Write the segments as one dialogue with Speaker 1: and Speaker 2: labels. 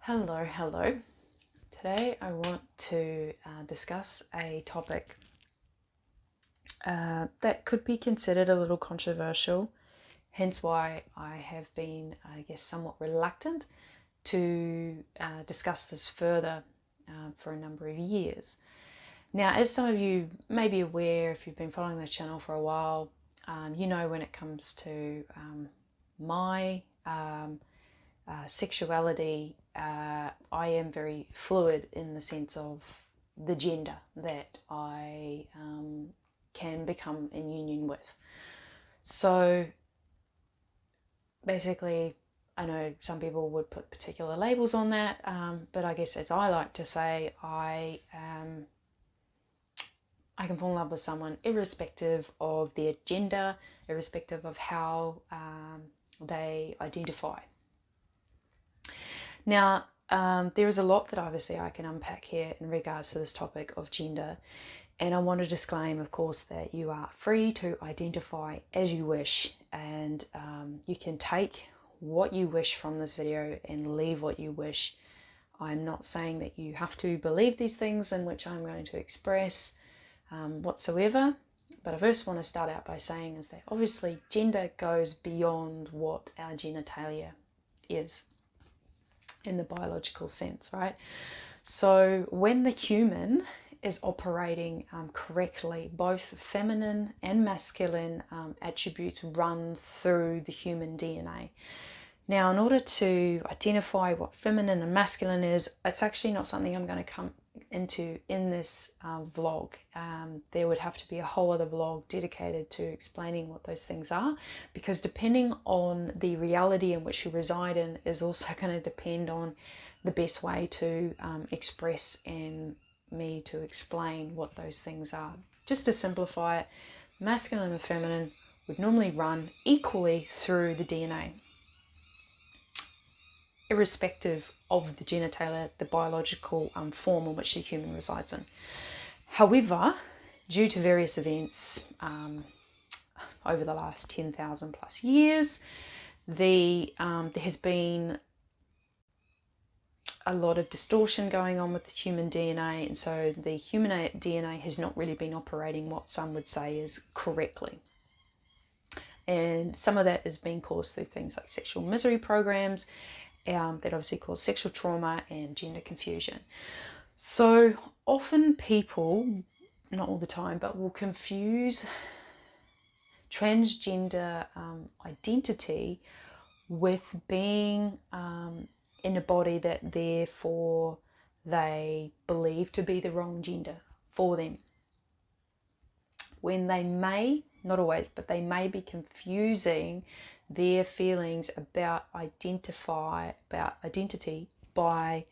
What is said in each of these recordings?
Speaker 1: Hello. Today I want to discuss a topic that could be considered a little controversial, hence why I have been, somewhat reluctant to discuss this further for a number of years. Now, as some of you may be aware, if you've been following the channel for a while, you know when it comes to my sexuality, I am very fluid in the sense of the gender that I can become in union with. So basically, I know some people would put particular labels on that, but I guess as I like to say, I can fall in love with someone irrespective of their gender, irrespective of how they identify. Now, there is a lot that obviously I can unpack here in regards to this topic of gender. And I want to disclaim, of course, that you are free to identify as you wish, and you can take what you wish from this video and leave what you wish. I'm not saying that you have to believe these things in which I'm going to express whatsoever. But I first want to start out by saying is that obviously gender goes beyond what our genitalia is in the biological sense, right? So when the human is operating correctly, both feminine and masculine attributes run through the human DNA. Now, in order to identify what feminine and masculine is, it's actually not something I'm going to come into in this vlog. There would have to be a whole other vlog dedicated to explaining what those things are, because depending on the reality in which you reside in is also going to depend on the best way to express and me to explain what those things are. Just to simplify it, masculine and feminine would normally run equally through the DNA, irrespective of the genitalia, the biological form in which the human resides in. However, due to various events over the last 10,000 plus years, there has been a lot of distortion going on with the human DNA, and so the human DNA has not really been operating what some would say is correctly. And some of that is being caused through things like sexual misery programs that obviously cause sexual trauma and gender confusion. So often people, not all the time, but will confuse transgender identity with being in a body that therefore they believe to be the wrong gender for them. When they may, not always, but they may be confusing their feelings about identity by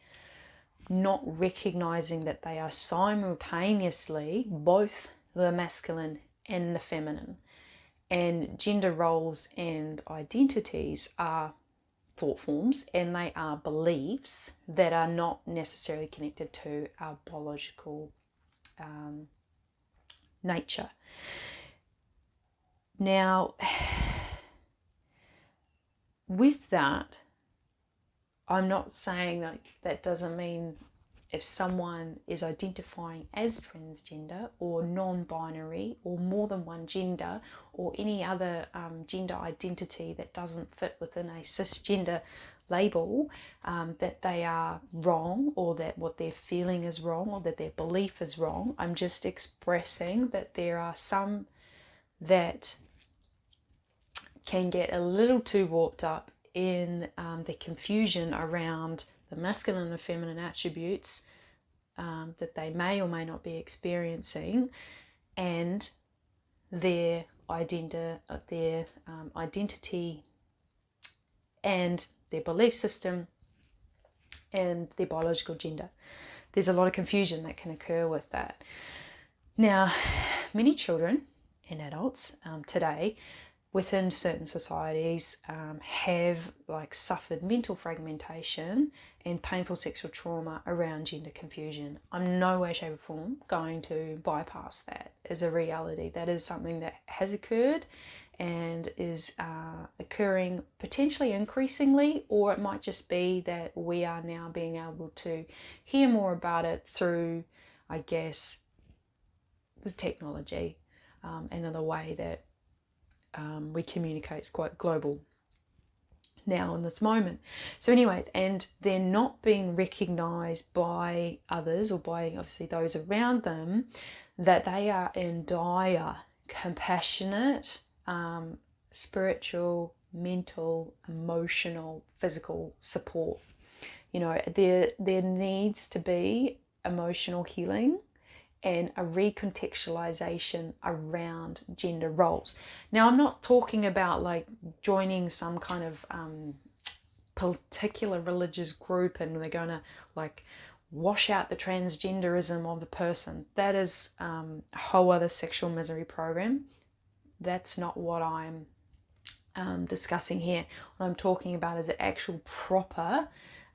Speaker 1: not recognizing that they are simultaneously both the masculine and the feminine. And gender roles and identities are thought forms, and they are beliefs that are not necessarily connected to our biological nature. Now, with that, I'm not saying that doesn't mean if someone is identifying as transgender or non-binary or more than one gender or any other gender identity that doesn't fit within a cisgender label, that they are wrong, or that what they're feeling is wrong, or that their belief is wrong. I'm just expressing that there are some that can get a little too warped up in the confusion around the masculine and feminine attributes that they may or may not be experiencing, and their identity and their belief system and their biological gender. There's a lot of confusion that can occur with that. Now, many children and adults today within certain societies have suffered mental fragmentation and painful sexual trauma around gender confusion. I'm no way, shape or form going to bypass that as a reality. That is something that has occurred and is occurring potentially increasingly, or it might just be that we are now being able to hear more about it through, I guess, this technology, and in the way that we communicate is quite global now in this moment. So anyway, and they're not being recognized by others or by obviously those around them, that they are in dire, compassionate, spiritual, mental, emotional, physical support. You know, there needs to be emotional healing and a recontextualization around gender roles. Now, I'm not talking about like joining some kind of particular religious group and they're going to like wash out the transgenderism of the person. That is a whole other sexual misery program. That's not what I'm discussing here. What I'm talking about is the actual proper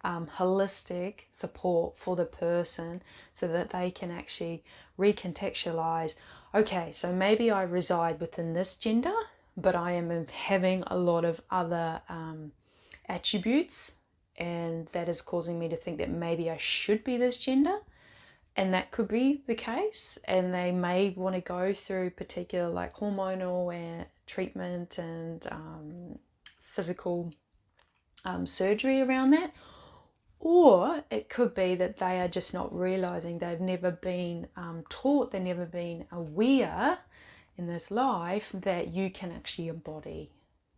Speaker 1: holistic support for the person so that they can actually recontextualize, okay, so maybe I reside within this gender, but I am having a lot of other attributes, and that is causing me to think that maybe I should be this gender. And that could be the case, and they may want to go through particular like hormonal treatment and physical surgery around that. Or it could be that they are just not realizing, they've never been taught, they've never been aware in this life that you can actually embody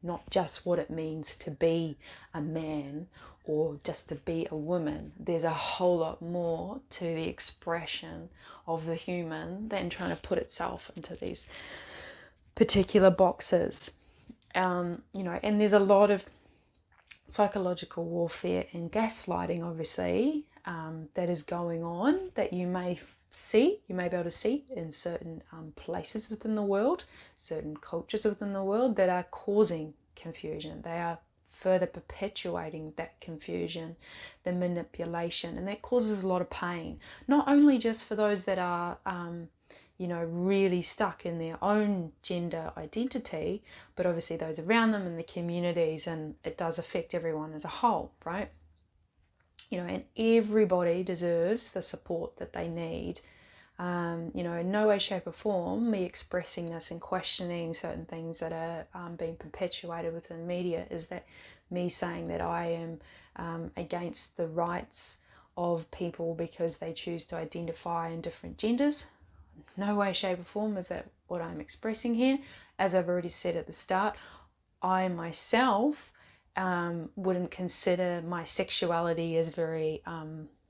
Speaker 1: not just what it means to be a man or just to be a woman. There's a whole lot more to the expression of the human than trying to put itself into these particular boxes. You know, and there's a lot of psychological warfare and gaslighting, obviously, that is going on that you may be able to see in certain places within the world, certain cultures within the world that are causing confusion. They are further perpetuating that confusion, the manipulation, and that causes a lot of pain, not only just for those that are really stuck in their own gender identity, but obviously those around them and the communities, and it does affect everyone as a whole, right? You know, and everybody deserves the support that they need. In no way, shape or form, me expressing this and questioning certain things that are being perpetuated within media is that me saying that I am against the rights of people because they choose to identify in different genders. No way, shape or form is that what I'm expressing here. As I've already said at the start, I myself wouldn't consider my sexuality as very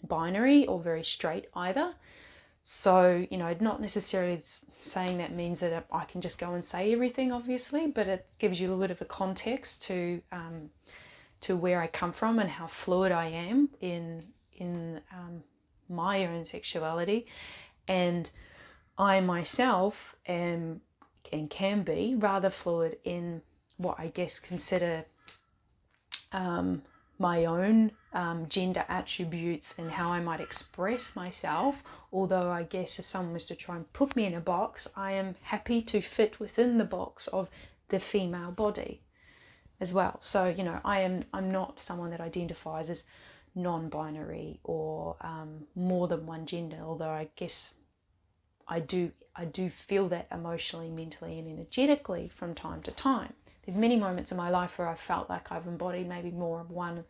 Speaker 1: binary or very straight either. So, not necessarily saying that means that I can just go and say everything, obviously, but it gives you a little bit of a context to where I come from and how fluid I am in my own sexuality. And I myself am and can be rather fluid in what I guess consider my own gender attributes and how I might express myself. Although I guess if someone was to try and put me in a box, I am happy to fit within the box of the female body as well. So, I'm not someone that identifies as non-binary or more than one gender, although I guess I do feel that emotionally, mentally and energetically from time to time. There's many moments in my life where I felt like I've embodied maybe more of one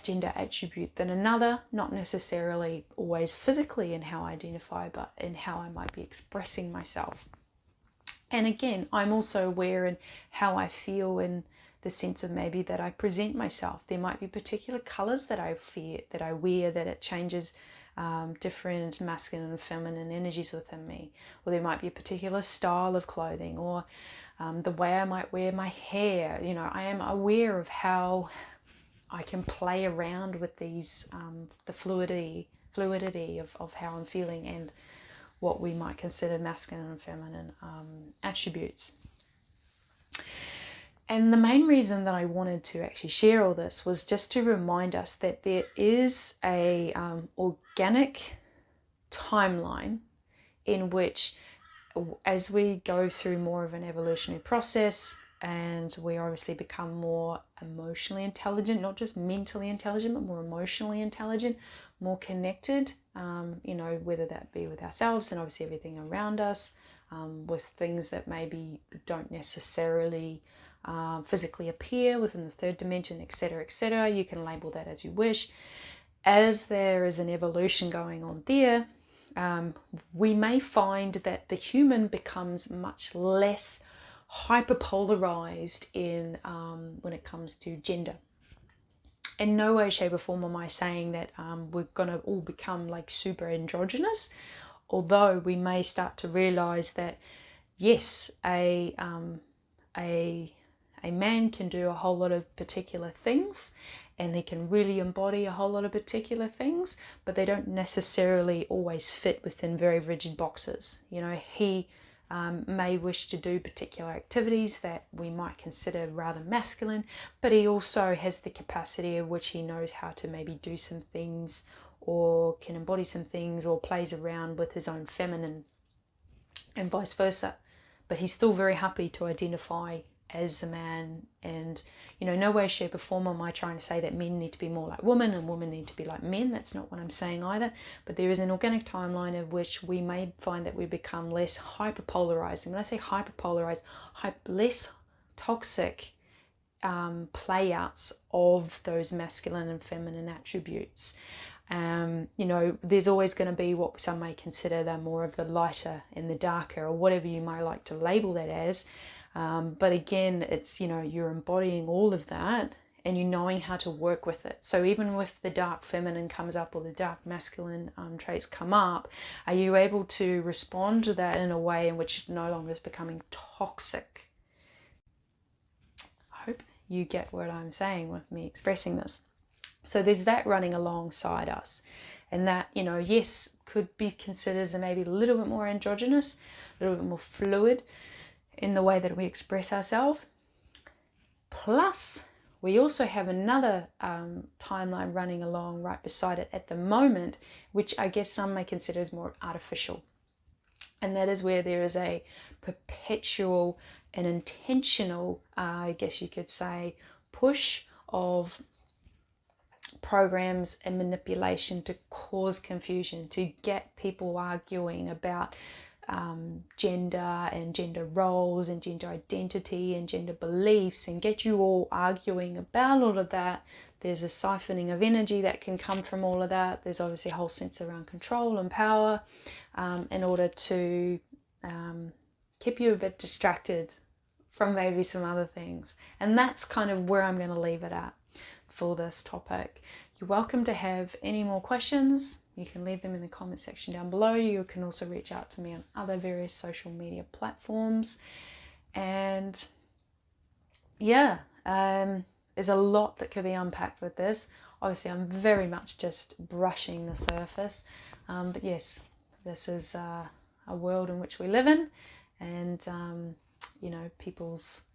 Speaker 1: gender attribute than another, not necessarily always physically in how I identify, but in how I might be expressing myself. And again, I'm also aware in how I feel in the sense of maybe that I present myself. There might be particular colours that I wear, that it changes different masculine and feminine energies within me. Or there might be a particular style of clothing, or the way I might wear my hair. I am aware of how I can play around with these, the fluidity of how I'm feeling and what we might consider masculine and feminine attributes. And the main reason that I wanted to actually share all this was just to remind us that there is a organic timeline in which as we go through more of an evolutionary process and we obviously become more emotionally intelligent, not just mentally intelligent, but more emotionally intelligent, more connected, whether that be with ourselves and obviously everything around us, with things that maybe don't necessarily physically appear within the third dimension, etc., etc. You can label that as you wish. As there is an evolution going on there, we may find that the human becomes much less hyperpolarized in when it comes to gender. In no way, shape, or form am I saying that we're going to all become like super androgynous, although we may start to realize that yes, a man can do a whole lot of particular things and they can really embody a whole lot of particular things, but they don't necessarily always fit within very rigid boxes. He may wish to do particular activities that we might consider rather masculine, but he also has the capacity of which he knows how to maybe do some things or can embody some things or plays around with his own feminine and vice versa. But he's still very happy to identify as a man, and no way, shape, or form am I trying to say that men need to be more like women and women need to be like men. That's not what I'm saying either. But there is an organic timeline of which we may find that we become less hyperpolarized. And when I say hyperpolarized, less toxic playouts of those masculine and feminine attributes. There's always going to be what some may consider the more of the lighter and the darker, or whatever you might like to label that as. But again, it's, you're embodying all of that and you're knowing how to work with it. So even if the dark feminine comes up or the dark masculine traits come up, are you able to respond to that in a way in which it no longer is becoming toxic? I hope you get what I'm saying with me expressing this. So there's that running alongside us. And that, yes, could be considered as maybe a little bit more androgynous, a little bit more fluid in the way that we express ourselves. Plus, we also have another timeline running along right beside it at the moment, which I guess some may consider as more artificial. And that is where there is a perpetual and intentional, I guess you could say, push of programs and manipulation to cause confusion, to get people arguing about gender and gender roles and gender identity and gender beliefs, and get you all arguing about all of that. There's a siphoning of energy that can come from all of that. There's obviously a whole sense around control and power in order to keep you a bit distracted from maybe some other things. And that's kind of where I'm going to leave it at for this topic. You're welcome to have any more questions. You can leave them in the comment section down below. You can also reach out to me on other various social media platforms. And yeah, there's a lot that could be unpacked with this. Obviously, I'm very much just brushing the surface. But yes, this is a world in which we live in. And, people's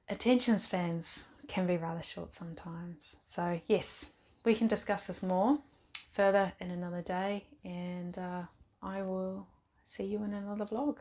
Speaker 1: attention spans can be rather short sometimes. So yes, we can discuss this more further in another day, and I will see you in another vlog.